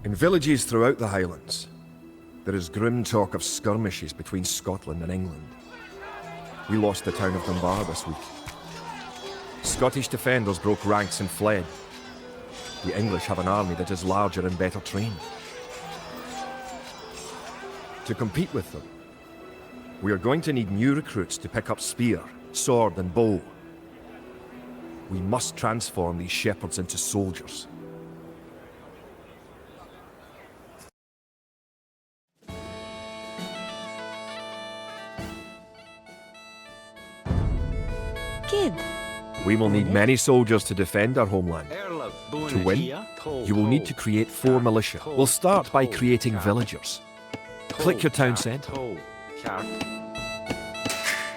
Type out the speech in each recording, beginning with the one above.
In villages throughout the Highlands, there is grim talk of skirmishes between Scotland and England. We lost the town of Dunbar this week. Scottish defenders broke ranks and fled. The English have an army that is larger and better trained. To compete with them, we are going to need new recruits to pick up spear, sword and bow. We must transform these shepherds into soldiers. Kid. We will need many soldiers to defend our homeland. To win, you will need to create 4 militia. We'll start by creating villagers. Click your town centre.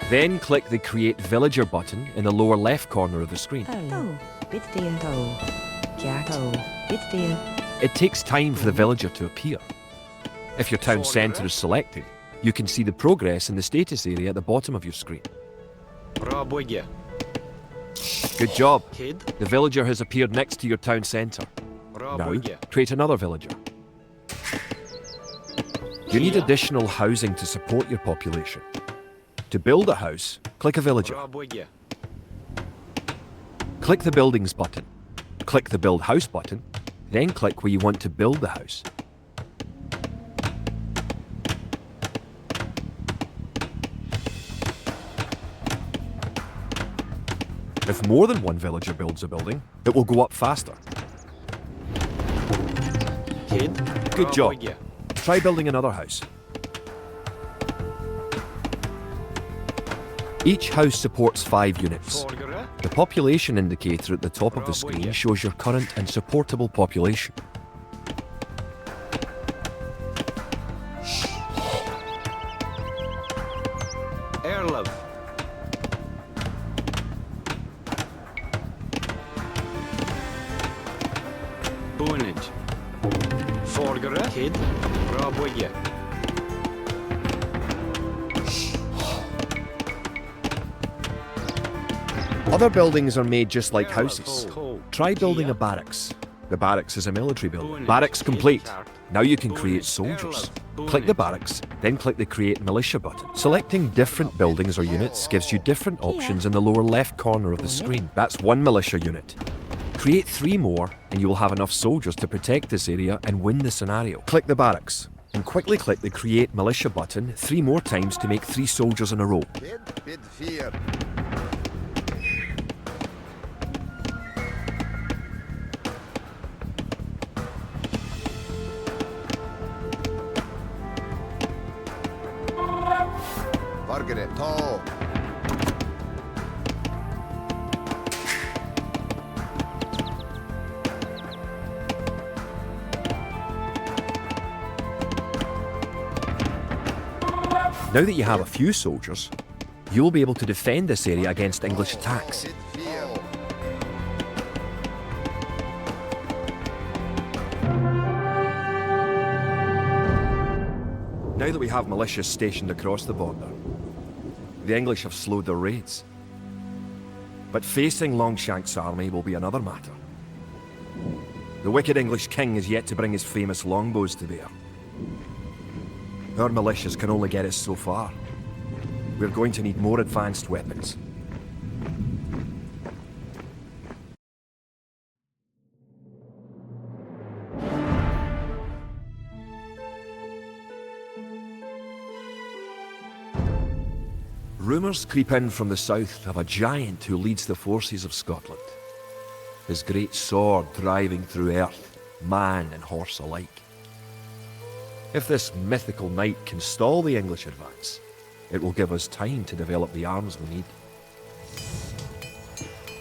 Then click the Create Villager button in the lower left corner of the screen. It takes time for the villager to appear. If your town centre is selected, you can see the progress in the status area at the bottom of your screen. Good job. The villager has appeared next to your town centre. Now, create another villager. You need additional housing to support your population. To build a house, click a villager. Click the Buildings button. Click the Build House button, then click where you want to build the house. If more than one villager builds a building, it will go up faster. Good job. Try building another house. Each house supports 5 units. The population indicator at the top of the screen shows your current and supportable population. Other buildings are made just like houses. Try building a barracks. The barracks is a military building. Barracks complete. Now you can create soldiers. Click the barracks, then click the Create Militia button. Selecting different buildings or units gives you different options in the lower left corner of the screen. That's 1 militia unit. Create 3 more and you will have enough soldiers to protect this area and win the scenario. Click the barracks and quickly click the Create Militia button 3 more times to make 3 soldiers in a row. Now that you have a few soldiers, you'll be able to defend this area against English attacks. Now that we have militias stationed across the border, the English have slowed their raids. But facing Longshank's army will be another matter. The wicked English king is yet to bring his famous longbows to bear. Our militias can only get us so far. We're going to need more advanced weapons. Rumours creep in from the south of a giant who leads the forces of Scotland. His great sword driving through earth, man and horse alike. If this mythical knight can stall the English advance, it will give us time to develop the arms we need.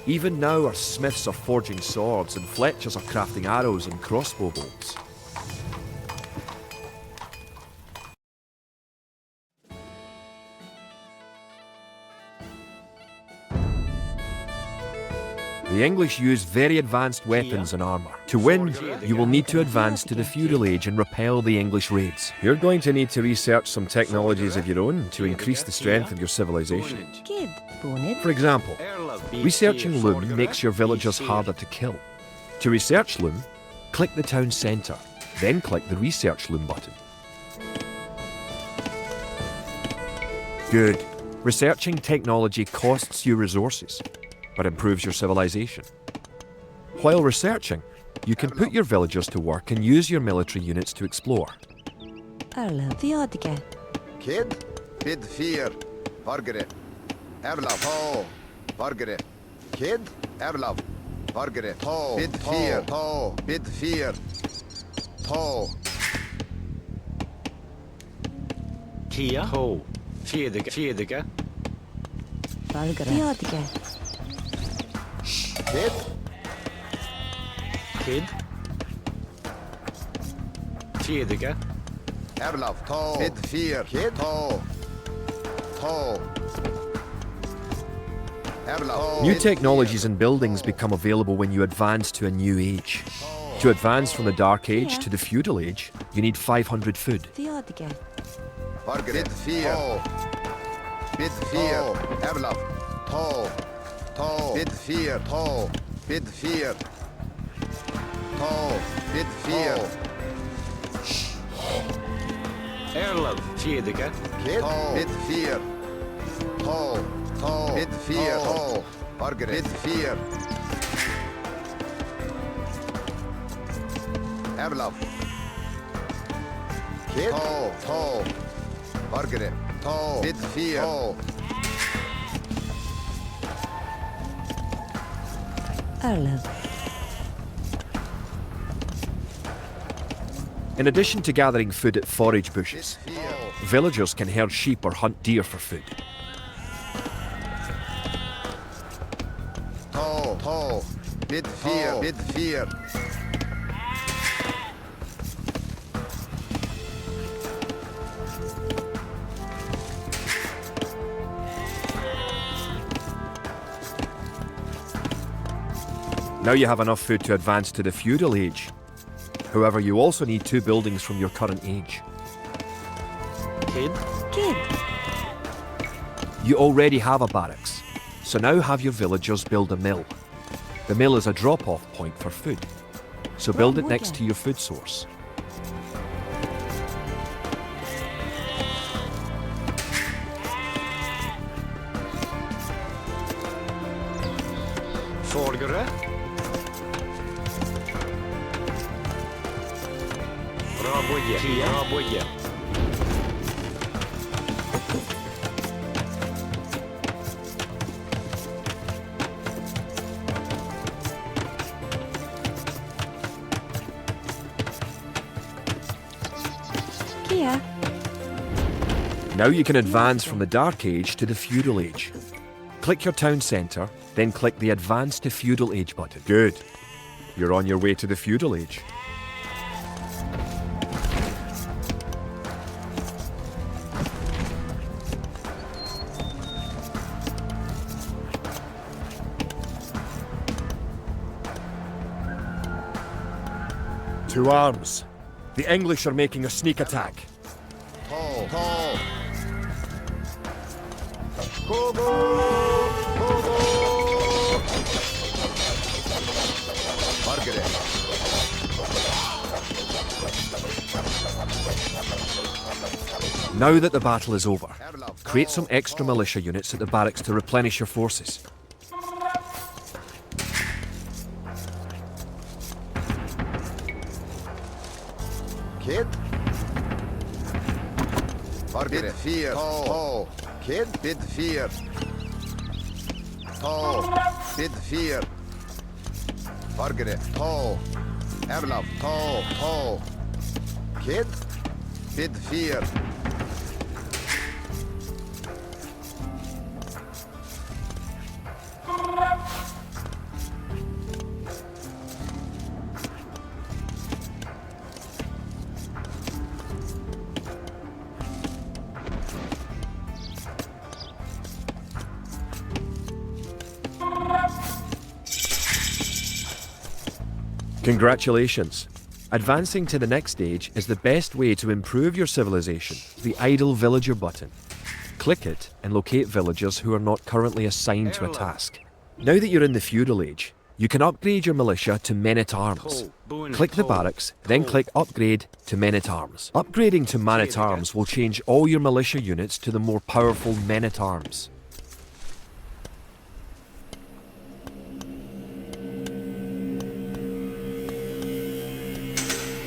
Even now our smiths are forging swords and fletchers are crafting arrows and crossbow bolts. The English use very advanced weapons and armour. To win, you will need to advance to the feudal age and repel the English raids. You're going to need to research some technologies of your own to increase the strength of your civilization. For example, researching loom makes your villagers harder to kill. To research loom, click the town centre. then click the Research Loom button. Good. Researching technology costs you resources, but improves your civilization. While researching, you can put your villagers to work and use your military units to explore. Kid, bid fear, Vargere, Erlav, ho, Vargere, Kid, Erlav, Vargere, ho, bid fear, ho, bid fear, ho. Kia, ho, Fiedige, Kid, Kid, Fiedige, Erlav, to, bid fear, Kid, to, Erlav. New technologies and buildings become available when you advance to a new age. To advance from the Dark Age to the Feudal Age, you need 500 food. Bid fear, bid fear, Erlav, to, bid fear, bid fear, bid fear. Erlav, Fiedige, Kid, bid fear, bid fear, Vargere, bid fear. Erlav. Kid, Vargere, bid fear. In addition to gathering food at forage bushes, villagers can herd sheep or hunt deer for food. Bid fear, bid fear. Now you have enough food to advance to the Feudal Age. However, you also need 2 buildings from your current age. Kid, You already have a barracks, so now have your villagers build a mill. The mill is a drop-off point for food, so build it next to your food source. Forgere, Raboje, Kia, Raboje, Now you can advance from the Dark Age to the Feudal Age. Click your town centre, then click the Advance to Feudal Age button. Good. You're on your way to the Feudal Age. To arms. The English are making a sneak attack. Now that the battle is over, create some extra militia units at the barracks to replenish your forces. Kid, bid fear, Kid, bid fear, bid fear, Vargere, Erlav, Kid, bid fear. Congratulations! Advancing to the next stage is the best way to improve your civilization, the Idle Villager button. Click it and locate villagers who are not currently assigned to a task. Now that you're in the Feudal Age, You can upgrade your militia to men-at-arms. Click the barracks, then click Upgrade to Men-at-Arms. Upgrading to Man-at-Arms will change all your militia units to the more powerful Men-at-Arms.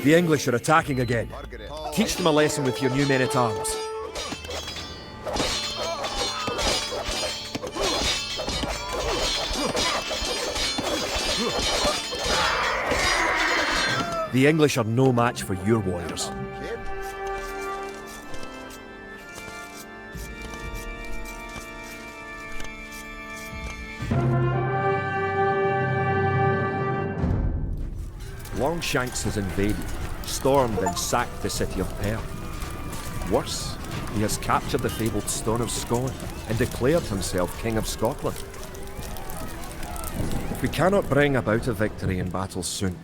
The English are attacking again. Teach them a lesson with your new Men-at-Arms. The English are no match for your warriors. Longshanks has invaded, stormed and sacked the city of Perth. Worse, he has captured the fabled Stone of Scone and declared himself King of Scotland. If we cannot bring about a victory in battle soon,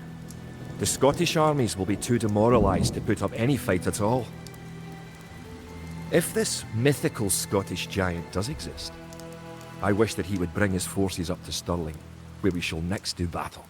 the Scottish armies will be too demoralised to put up any fight at all. If this mythical Scottish giant does exist, I wish that he would bring his forces up to Stirling, where we shall next do battle.